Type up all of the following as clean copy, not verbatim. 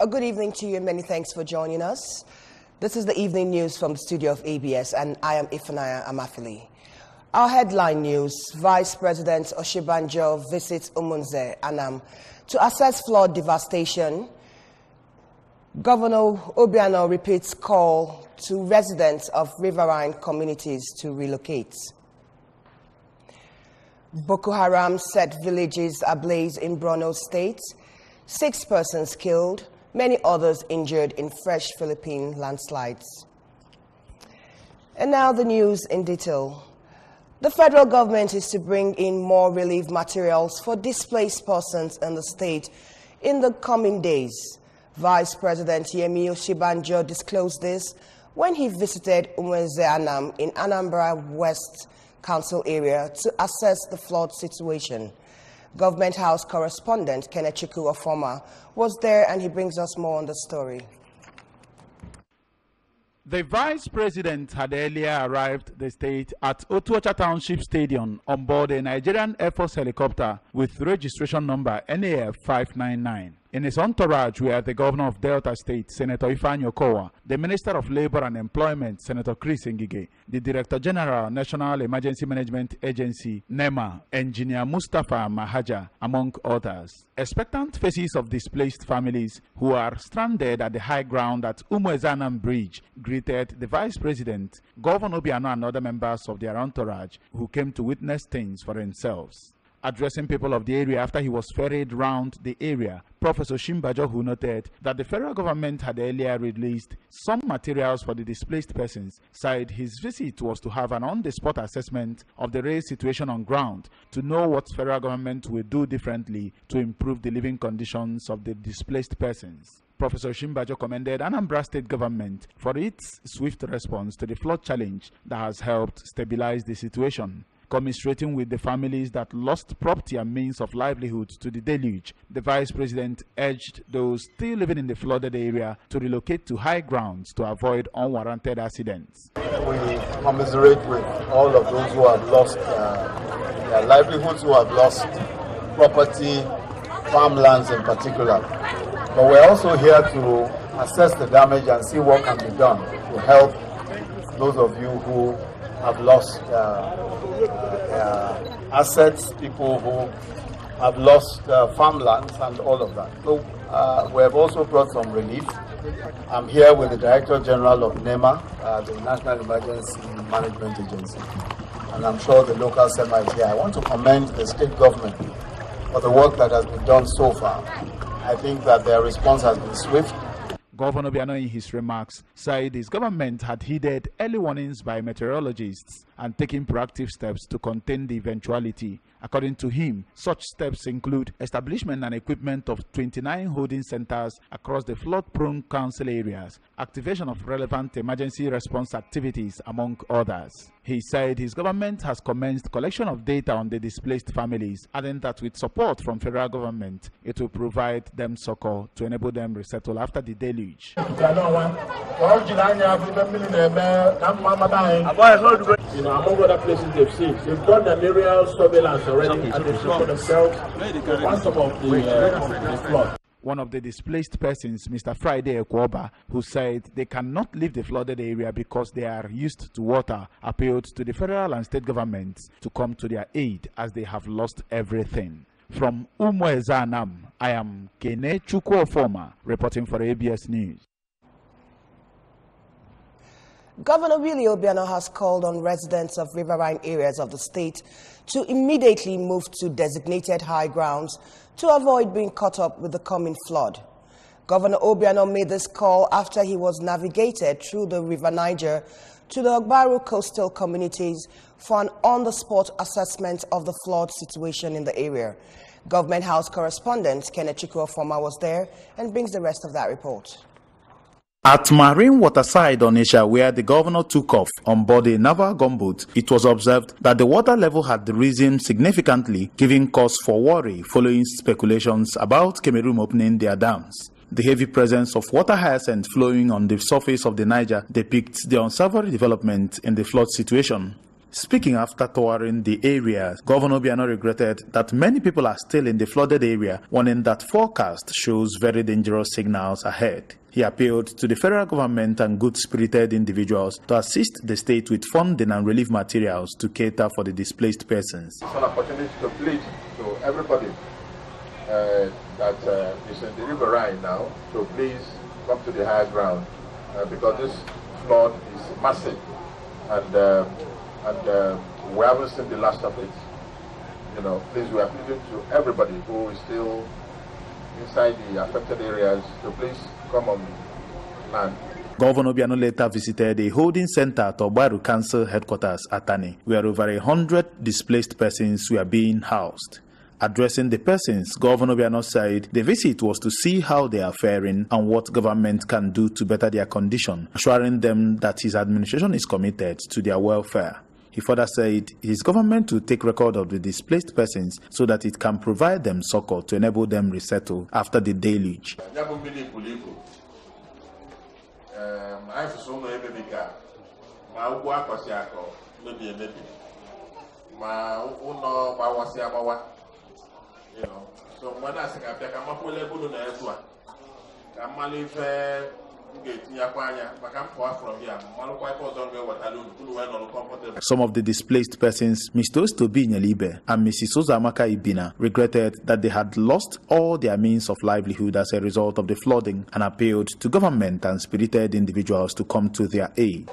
A good evening to you and many thanks for joining us. This is the evening news from the studio of ABS and I am Ifunanya Amafili. Our headline news: Vice President Oshibanjo visits Umunze, Anam, to assess flood devastation. Governor Obiano repeats call to residents of riverine communities to relocate. Boko Haram set villages ablaze in Borno State. 6 persons killed, many others injured in fresh Philippine landslides. And now the news in detail. The federal government is to bring in more relief materials for displaced persons in the state in the coming days. Vice President Yemi Oshibanjo disclosed this when he visited Umunze Anam in Anambra West Council area to assess the flood situation. Government House correspondent Kenechukwu Ofoma was there and he brings us more on the story. The Vice President had earlier arrived the state at Otuocha Township Stadium on board a Nigerian Air Force helicopter with registration number NAF 599. In his entourage were the Governor of Delta State, Senator Ifeanyi Okowa, the Minister of Labor and Employment, Senator Chris Ngige, the Director General, National Emergency Management Agency, NEMA, Engineer Mustafa Mahaja, among others. Expectant faces of displaced families who are stranded at the high ground at Umuezanam Bridge greeted the Vice President, Governor Obiano and other members of their entourage who came to witness things for themselves. Addressing people of the area after he was ferried round the area, Professor Shimbajo, who noted that the federal government had earlier released some materials for the displaced persons, said his visit was to have an on-the-spot assessment of the rail situation on ground to know what federal government will do differently to improve the living conditions of the displaced persons. Professor Shimbajo commended Anambra State government for its swift response to the flood challenge that has helped stabilize the situation. Commiserating with the families that lost property and means of livelihood to the deluge, the Vice President urged those still living in the flooded area to relocate to high grounds to avoid unwarranted accidents. We commiserate with all of those who have lost their livelihoods, who have lost property, farmlands in particular. But we're also here to assess the damage and see what can be done to help those of you who have lost assets, people who have lost farmlands and all of that. So we have also brought some relief. I'm here with the Director General of NEMA, the National Emergency Management Agency, and I'm sure the local SEMA is here. I want to commend the state government for the work that has been done so far. I think that their response has been swift. Governor Obiano, in his remarks, said his government had heeded early warnings by meteorologists and taken proactive steps to contain the eventuality. According to him, such steps include establishment and equipment of 29 holding centers across the flood-prone council areas, activation of relevant emergency response activities, among others. He said his government has commenced collection of data on the displaced families, adding that with support from federal government, it will provide them succor to enable them resettle after the deluge. Among other places they've seen, they've done the aerial surveillance already and they've shown themselves once about the flood. One of the displaced persons, Mr. Friday Ekwoba, who said they cannot leave the flooded area because they are used to water, appealed to the federal and state governments to come to their aid as they have lost everything. From Umueze Anam, I am Kenechukwu Ofoma, reporting for ABS News. Governor Willie Obiano has called on residents of riverine areas of the state to immediately move to designated high grounds to avoid being caught up with the coming flood. Governor Obiano made this call after he was navigated through the River Niger to the Ogbaru coastal communities for an on-the-spot assessment of the flood situation in the area. Government House correspondent Kenechukwu Ofoma was there and brings the rest of that report. At Marine Waterside, Onitsha, where the governor took off on board a naval gunboat, it was observed that the water level had risen significantly, giving cause for worry following speculations about Cameroon opening their dams. The heavy presence of water hyacinth flowing on the surface of the Niger depicts the unsavory development in the flood situation. Speaking after touring the area, Governor Obiano regretted that many people are still in the flooded area, warning that forecast shows very dangerous signals ahead. He appealed to the federal government and good-spirited individuals to assist the state with funding and relief materials to cater for the displaced persons. It's an opportunity to plead to everybody that is in the riverine now to please come to the higher ground because this flood is massive and we haven't seen the last of it. You know, please, we are pleading to everybody who is still inside the affected areas to please come on land. Governor Obiano later visited a holding center at Obaru Council headquarters at Tani, where over 100 displaced persons were being housed. Addressing the persons, Governor Obiano said the visit was to see how they are faring and what government can do to better their condition, assuring them that his administration is committed to their welfare. He further said his government will take record of the displaced persons so that it can provide them succor to enable them resettle after the deluge. So when I say I'm Some of the displaced persons, Mr. Ostobi Nyalibe and Mrs. Ozamaka Ibina, regretted that they had lost all their means of livelihood as a result of the flooding and appealed to government and spirited individuals to come to their aid.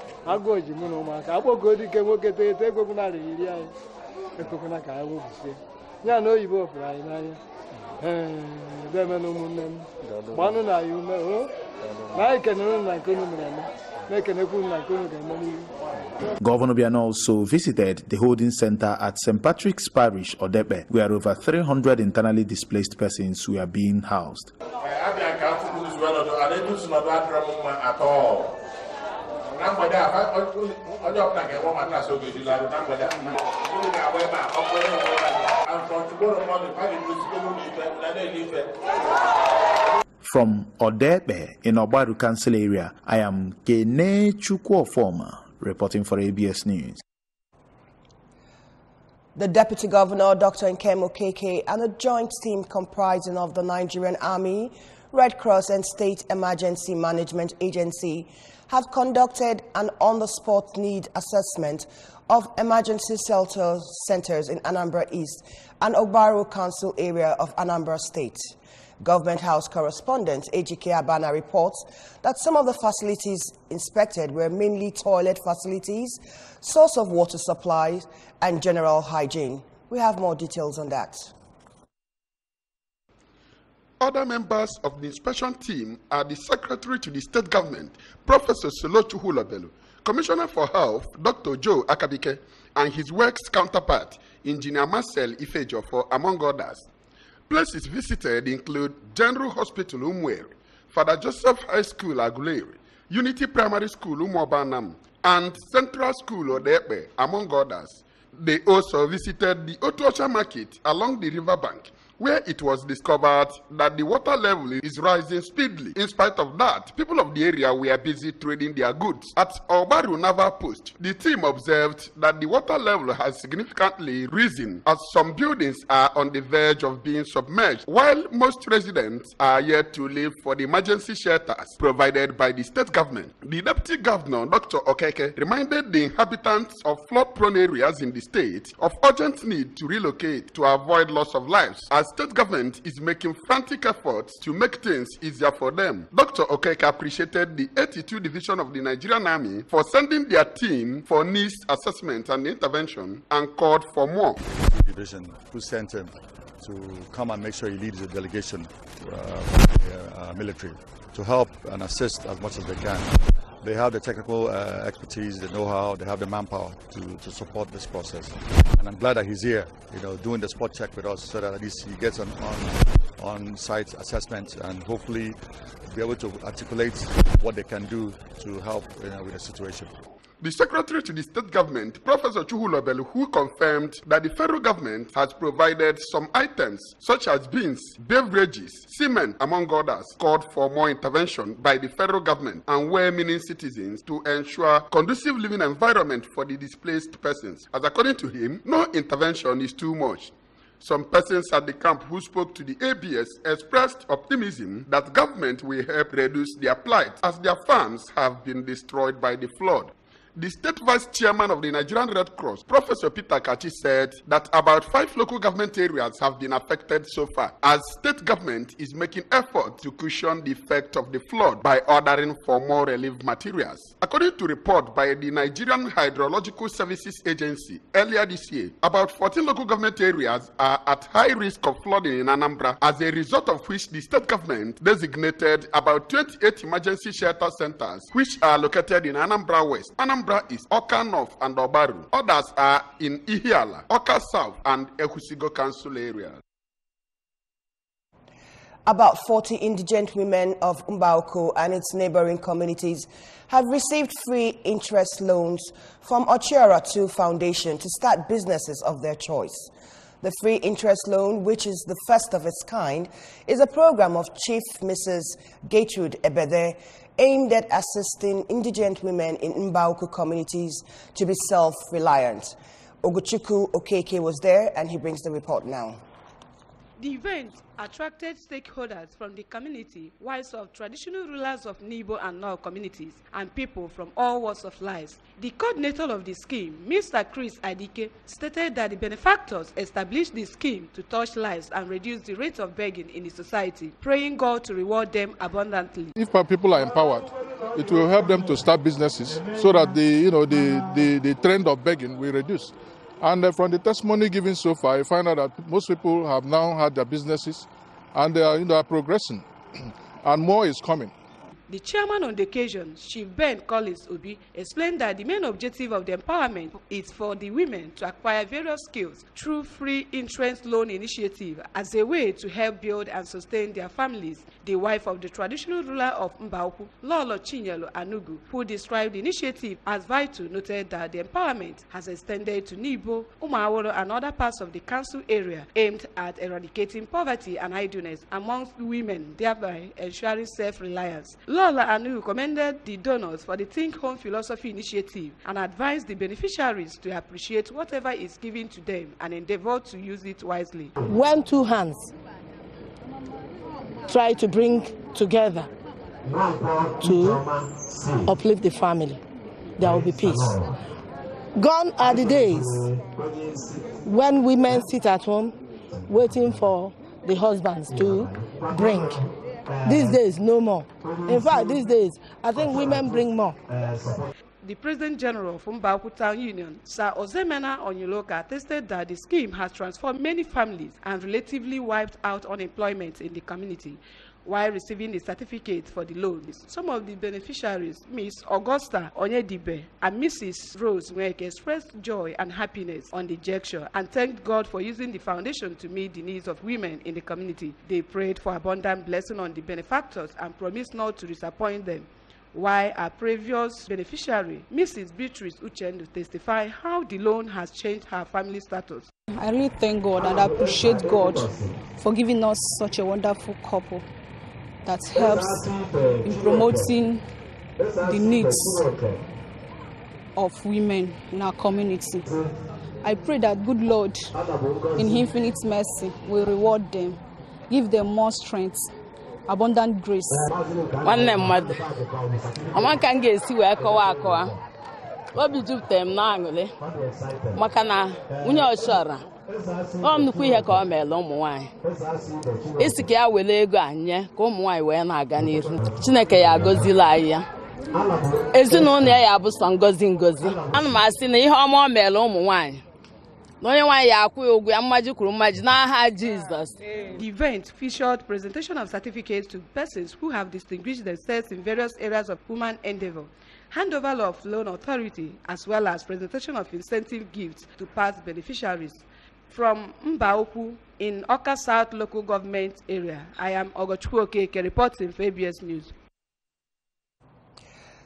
Governor Obiano also visited the holding center at St. Patrick's Parish, Odepe, where over 300 internally displaced persons were being housed. From Odepe in Obaru Council area, I am Kene Chukwuofoma, reporting for ABS News. The Deputy Governor, Dr. Nkem Okeke, and a joint team comprising of the Nigerian Army, Red Cross and State Emergency Management Agency have conducted an on-the-spot need assessment of emergency shelter centers in Anambra East and Obaru Council area of Anambra State. Government House correspondent Ejike Abana reports that some of the facilities inspected were mainly toilet facilities, source of water supply, and general hygiene. We have more details on that. Other members of the inspection team are the Secretary to the State Government, Professor Solochu Hulabelu, Commissioner for Health, Dr. Joe Akabike, and his works counterpart, Engineer Marcel Ifejo, among others. Places visited include General Hospital Umwere, Father Joseph High School Aguleri, Unity Primary School Umobanam, and Central School Odepe, among others. They also visited the Otuocha Market along the riverbank, where it was discovered that the water level is rising speedily. In spite of that, people of the area were busy trading their goods. At Obaru Naval Post, the team observed that the water level has significantly risen as some buildings are on the verge of being submerged, while most residents are yet to leave for the emergency shelters provided by the state government. The Deputy Governor, Dr. Okeke, reminded the inhabitants of flood-prone areas in the state of urgent need to relocate to avoid loss of lives, as state government is making frantic efforts to make things easier for them. Dr. Okeke appreciated the 82 Division of the Nigerian Army for sending their team for needs assessment and intervention and called for more. Division who sent him to come and make sure he leads the delegation military to help and assist as much as they can. They have the technical expertise, the know-how, they have the manpower to support this process. And I'm glad that he's here, doing the spot check with us so that at least he gets on site assessment and hopefully be able to articulate what they can do to help with the situation. the Secretary to the State Government, Professor Chuhulobelu, who confirmed that the federal government has provided some items such as beans, beverages, cement, among others, called for more intervention by the federal government and well-meaning citizens to ensure conducive living environment for the displaced persons. As according to him, no intervention is too much. Some persons at the camp who spoke to the ABS expressed optimism that government will help reduce their plight as their farms have been destroyed by the flood. The state vice chairman of the Nigerian Red Cross, Professor Peter Kachi, said that about 5 local government areas have been affected so far, as state government is making effort to cushion the effect of the flood by ordering for more relief materials. According to report by the Nigerian Hydrological Services Agency earlier this year, about 14 local government areas are at high risk of flooding in Anambra, as a result of which the state government designated about 28 emergency shelter centers, which are located in Anambra West, Anambra East, Oka North, and Obaru. Others are in Ihiala, Oka South, and Ehusigo Council areas. About 40 indigent women of Mbauko and its neighboring communities have received free interest loans from Ochiara 2 Foundation to start businesses of their choice. The free interest loan, which is the first of its kind, is a program of Chief Mrs. Gertrude Ebede aimed at assisting indigent women in Mbauko communities to be self-reliant. Oguchuku Okeke was there, and he brings the report now. The event attracted stakeholders from the community, wives of traditional rulers of Nibo and Nor communities, and people from all walks of life. The coordinator of the scheme, Mr. Chris Adike, stated that the benefactors established the scheme to touch lives and reduce the rate of begging in the society, praying God to reward them abundantly. If people are empowered, it will help them to start businesses so that the trend of begging will reduce. And from the testimony given so far, I find out that most people have now had their businesses and they are progressing, and more is coming. The chairman on the occasion, Chief Ben Collins Obi, explained that the main objective of the empowerment is for the women to acquire various skills through free interest loan initiative as a way to help build and sustain their families. The wife of the traditional ruler of Mbauku, Lolo Chinyelo Anugu, who described the initiative as vital, noted that the empowerment has extended to Nibo, Umaworo, and other parts of the council area, aimed at eradicating poverty and idleness amongst women, thereby ensuring self-reliance. Lola Anu commended the donors for the Think Home Philosophy initiative and advised the beneficiaries to appreciate whatever is given to them and endeavor to use it wisely. When 2 hands try to bring together to uplift the family, there will be peace. Gone are the days when women sit at home waiting for the husbands to bring. These days, no more. In fact, these days, I think women bring more. The President General of Mbauku Town Union, Sir Ozemena Onyuloka, attested that the scheme has transformed many families and relatively wiped out unemployment in the community. While receiving the certificate for the loans, some of the beneficiaries, Miss Augusta Onyedibe and Mrs. Rose Nweke, expressed joy and happiness on the gesture and thanked God for using the foundation to meet the needs of women in the community. They prayed for abundant blessing on the benefactors and promised not to disappoint them. While our previous beneficiary, Mrs. Beatrice Uchendu, testified how the loan has changed her family status. I really thank God and I appreciate God for giving us such a wonderful couple that helps in promoting the needs of women in our community. I pray that good Lord, in infinite mercy, will reward them, give them more strength, abundant grace. nnukwu ihe ka ọ mere ụmụ nwanyị isi ka ya were ego anye ka ụmụ nwanyị wee na-aga n'ihu. Chineke ya agọzila anyị ya, ezinụlọ ya bụ sọ ngozi ngozi. Ana m asị na ihe ọma ọ mere ụmụ nwanyị na onye nwanyị ya akwụ ụgwọ ya, mmaji kwuru mmaji n'aha Jizọs. The event featured presentation of certificates to persons who have distinguished themselves in various areas of human endeavor, handover of loan authority, as well as presentation of incentive gifts to past beneficiaries. From Mbauku in Oka South local government area, I am Ogochukwu Okeke reporting for ABS News.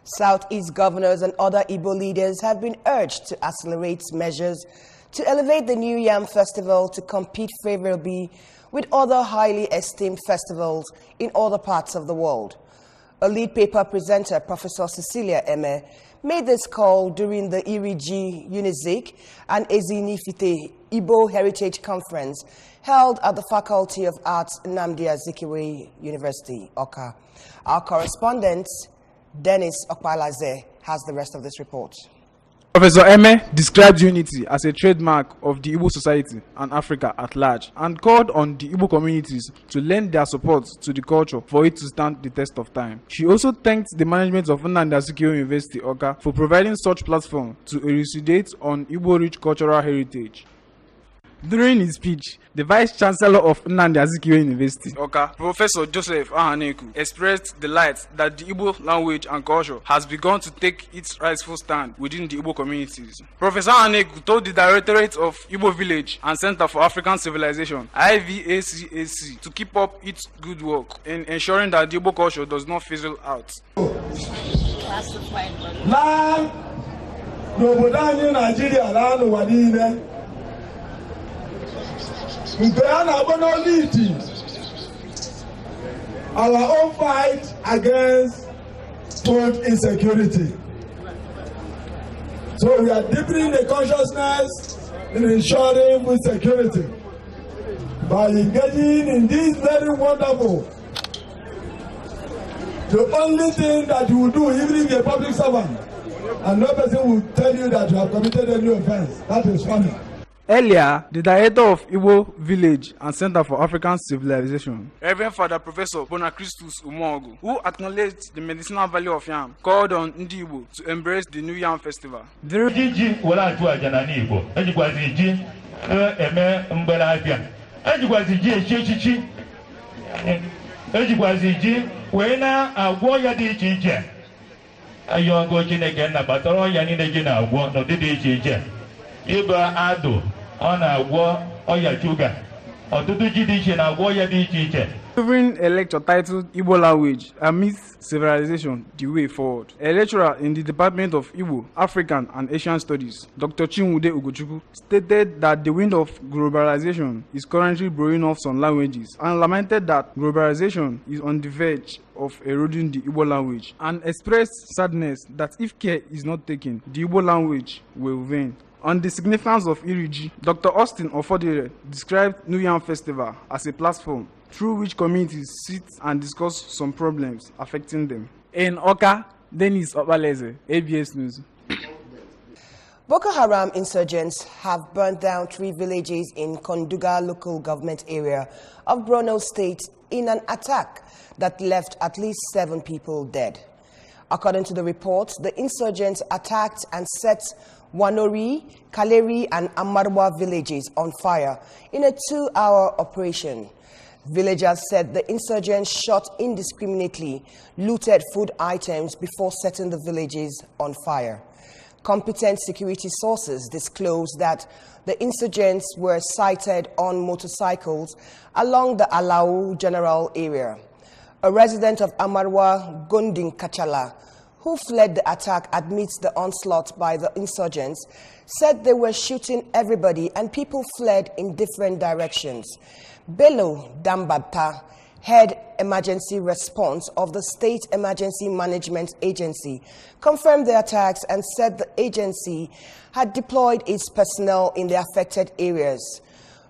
Southeast governors and other Igbo leaders have been urged to accelerate measures to elevate the New Yam Festival to compete favorably with other highly esteemed festivals in other parts of the world. A lead paper presenter, Professor Cecilia Eme, made this call during the Iriji Unizik and Ezinifite Igbo Heritage Conference held at the Faculty of Arts, Anambra University, Oka. Our correspondent, Dennis Okpalaze, has the rest of this report. Professor Eme described unity as a trademark of the Igbo society and Africa at large and called on the Igbo communities to lend their support to the culture for it to stand the test of time. She also thanked the management of Nnamdi Azikiwe University, Oka, for providing such platform to elucidate on Igbo-rich cultural heritage. During his speech, the Vice Chancellor of Nnamdi Azikiwe University, Oka, Professor Joseph Ahaneku, expressed delight that the Igbo language and culture has begun to take its rightful stand within the Igbo communities. Professor Ahaneku told the Directorate of Igbo Village and Center for African Civilization, IVACAC, to keep up its good work in ensuring that the Igbo culture does not fizzle out. Our own fight against food insecurity. So we are deepening the consciousness in ensuring food security by engaging in this very wonderful. The only thing that you will do, even if you're a public servant, and no person will tell you that you have committed any offense. That is funny. Earlier, the director of Igbo Village and Center for African Civilization, Reverend Father Professor Bonacristus Umogu, who acknowledged the medicinal value of yam, called on Ndi Igbo to embrace the New Yam Festival. Delivering a lecture titled Igbo Language Amidst Civilization, The Way Forward, a lecturer in the Department of Igbo, African and Asian Studies, Dr. Chinwude Ugochukwu, stated that the wind of globalization is currently blowing off some languages and lamented that globalization is on the verge of eroding the Igbo language and expressed sadness that if care is not taken, the Igbo language will wane. On the significance of Iriji, Dr. Austin Ofodire described New Yam Festival as a platform through which communities sit and discuss some problems affecting them. In Oka, Dennis Okpalaze, ABS News. Boko Haram insurgents have burnt down 3 villages in Konduga local government area of Borno State in an attack that left at least 7 people dead. According to the report, the insurgents attacked and set Wanori, Kaleri, and Amarwa villages on fire in a 2-hour operation. Villagers said the insurgents shot indiscriminately, looted food items before setting the villages on fire. Competent security sources disclosed that the insurgents were sighted on motorcycles along the Alau General area. A resident of Amarwa, Gonding Kachala, who fled the attack amidst the onslaught by the insurgents, said they were shooting everybody and people fled in different directions. Bello Dambata, head emergency response of the State Emergency Management Agency, confirmed the attacks and said the agency had deployed its personnel in the affected areas.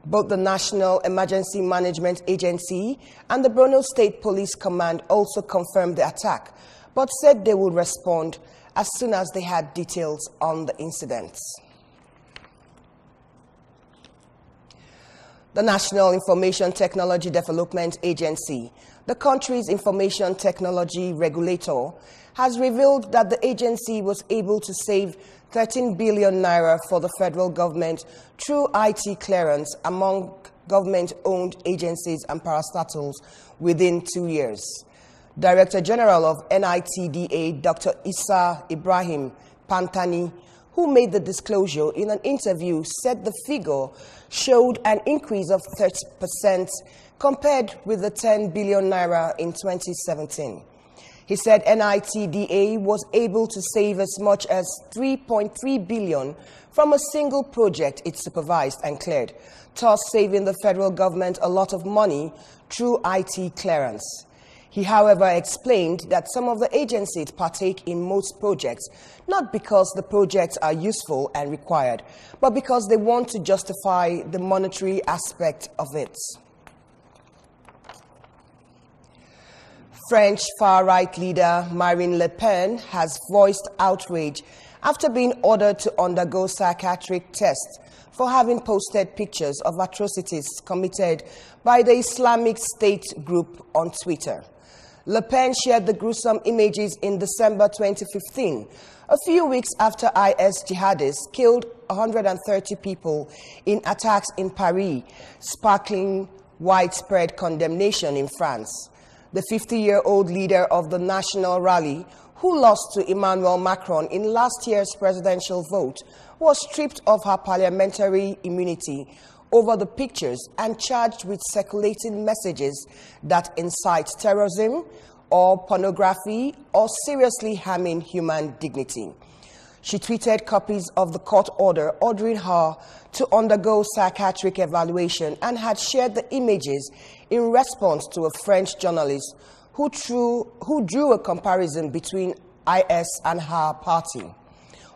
Both the National Emergency Management Agency and the Borno State Police Command also confirmed the attack, but said they would respond as soon as they had details on the incidents. The National Information Technology Development Agency, the country's information technology regulator, has revealed that the agency was able to save 13 billion naira for the federal government through IT clearance among government-owned agencies and parastatals within 2 years. Director General of NITDA, Dr. Issa Ibrahim Pantani, who made the disclosure in an interview, said the figure showed an increase of 30% compared with the 10 billion naira in 2017. He said NITDA was able to save as much as 3.3 billion from a single project it supervised and cleared, thus saving the federal government a lot of money through IT clearance. He, however, explained that some of the agencies partake in most projects, not because the projects are useful and required, but because they want to justify the monetary aspect of it. French far-right leader Marine Le Pen has voiced outrage after being ordered to undergo psychiatric tests for having posted pictures of atrocities committed by the Islamic State group on Twitter. Le Pen shared the gruesome images in December 2015, a few weeks after IS jihadists killed 130 people in attacks in Paris, sparkling widespread condemnation in France. The 50-year-old leader of the National Rally, who lost to Emmanuel Macron in last year's presidential vote, was stripped of her parliamentary immunity over the pictures and charged with circulating messages that incite terrorism or pornography or seriously harming human dignity. She tweeted copies of the court order ordering her to undergo psychiatric evaluation and had shared the images in response to a French journalist who drew a comparison between IS and her party.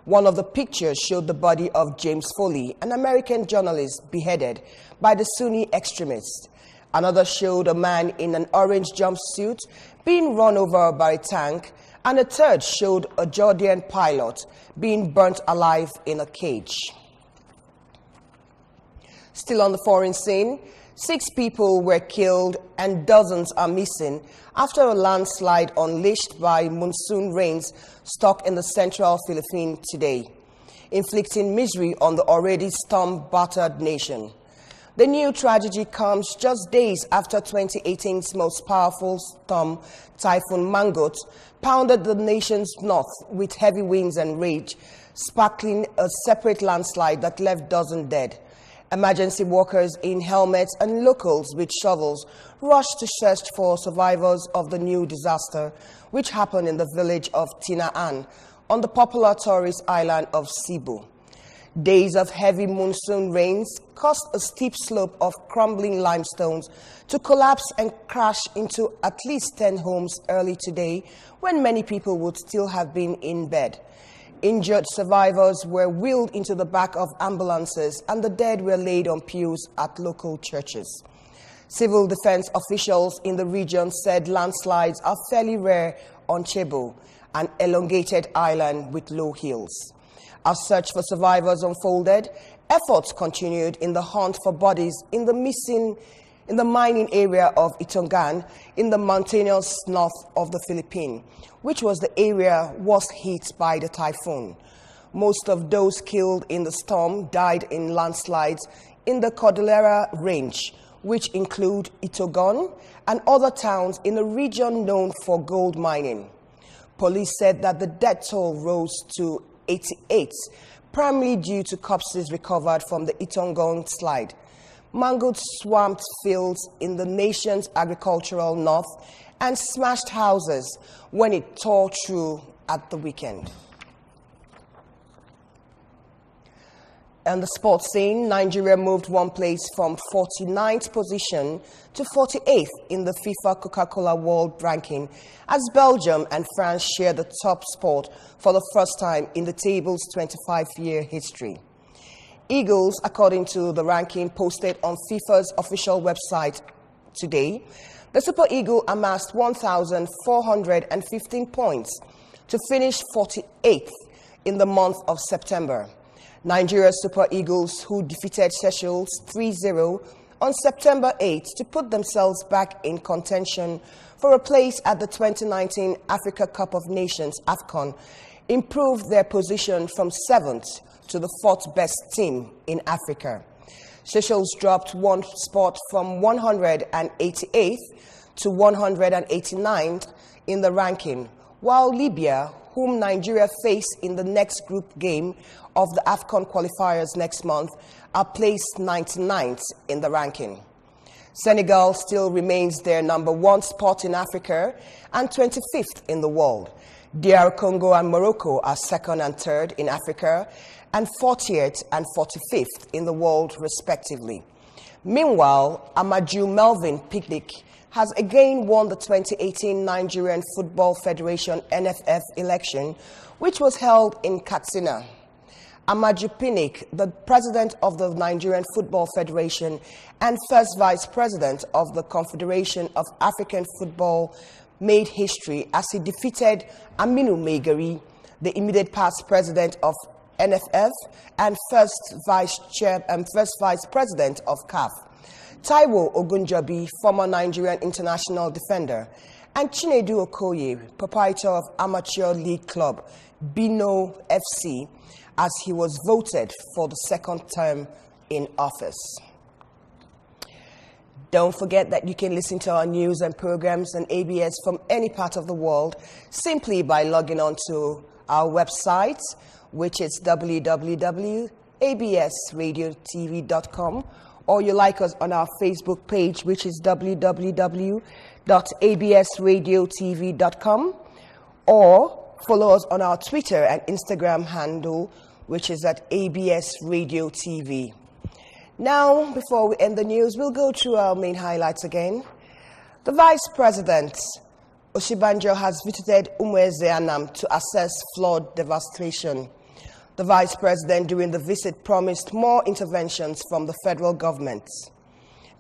One of the pictures showed the body of James Foley, an American journalist beheaded by the Sunni extremists. Another showed a man in an orange jumpsuit being run over by a tank, and a third showed a Jordan pilot being burnt alive in a cage. Still on the foreign scene, 6 people were killed and dozens are missing after a landslide unleashed by monsoon rains struck in the central Philippines today, inflicting misery on the already storm-battered nation. The new tragedy comes just days after 2018's most powerful storm, Typhoon Mangkhut, pounded the nation's north with heavy winds and rage, sparkling a separate landslide that left dozens dead. Emergency workers in helmets and locals with shovels rushed to search for survivors of the new disaster, which happened in the village of Tinaan on the popular tourist island of Cebu. Days of heavy monsoon rains caused a steep slope of crumbling limestones to collapse and crash into at least 10 homes early today, when many people would still have been in bed. Injured survivors were wheeled into the back of ambulances and the dead were laid on pews at local churches. Civil defense officials in the region said landslides are fairly rare on Cebu, an elongated island with low hills. As search for survivors unfolded, efforts continued in the hunt for bodies in the mining area of Itongan in the mountainous north of the Philippines, which was the area worst hit by the typhoon. Most of those killed in the storm died in landslides in the Cordillera Range, which include Itogon and other towns in a region known for gold mining. Police said that the death toll rose to 88, primarily due to corpses recovered from the Itongon slide. Mangkhut swamped fields in the nation's agricultural north and smashed houses when it tore through at the weekend. On the sports scene, Nigeria moved one place from 49th position to 48th in the FIFA Coca-Cola World Ranking as Belgium and France share the top spot for the first time in the table's 25-year history. Eagles, according to the ranking posted on FIFA's official website today, the Super Eagle amassed 1,415 points to finish 48th in the month of September. Nigeria's Super Eagles, who defeated Seychelles 3-0 on September 8 to put themselves back in contention for a place at the 2019 Africa Cup of Nations AFCON, improved their position from 7th to the 4th best team in Africa. Seychelles dropped one spot from 188th to 189th in the ranking, while Libya, whom Nigeria face in the next group game of the AFCON qualifiers next month, are placed 99th in the ranking. Senegal still remains their #1 spot in Africa and 25th in the world. DR Congo and Morocco are 2nd and 3rd in Africa and 40th and 45th in the world, respectively. Meanwhile, Amaju Melvin Picnic has again won the 2018 Nigerian Football Federation NFF election, which was held in Katsina. Amaju Pinnick, the president of the Nigerian Football Federation and first vice president of the Confederation of African Football, made history as he defeated Aminu Megari, the immediate past president of NFF and first vice president of CAF, Taiwo Ogunjobi, former Nigerian international defender, and Chinedu Okoye, proprietor of amateur league club Bino FC, as he was voted for the 2nd term in office. Don't forget that you can listen to our news and programs on ABS from any part of the world simply by logging on to our website, which is www.absradiotv.com, or you like us on our Facebook page, which is www.absradiotv.com, or follow us on our Twitter and Instagram handle, which is at ABS Radio TV. Now, before we end the news, we'll go through our main highlights again. The Vice President, Oshibanjo, has visited Umueze Anam to assess flood devastation. The Vice President, during the visit, promised more interventions from the federal government.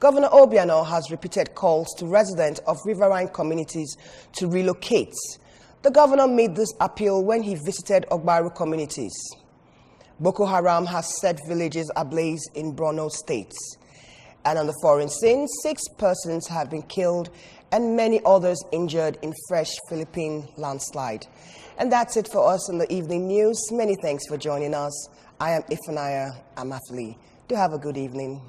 Governor Obiano has repeated calls to residents of riverine communities to relocate. The governor made this appeal when he visited Ogbaru communities. Boko Haram has set villages ablaze in Borno State. And on the foreign scene, 6 persons have been killed and many others injured in fresh Philippine landslide. And that's it for us in the evening news. Many thanks for joining us. I am Ifunanya Amafili. Do have a good evening.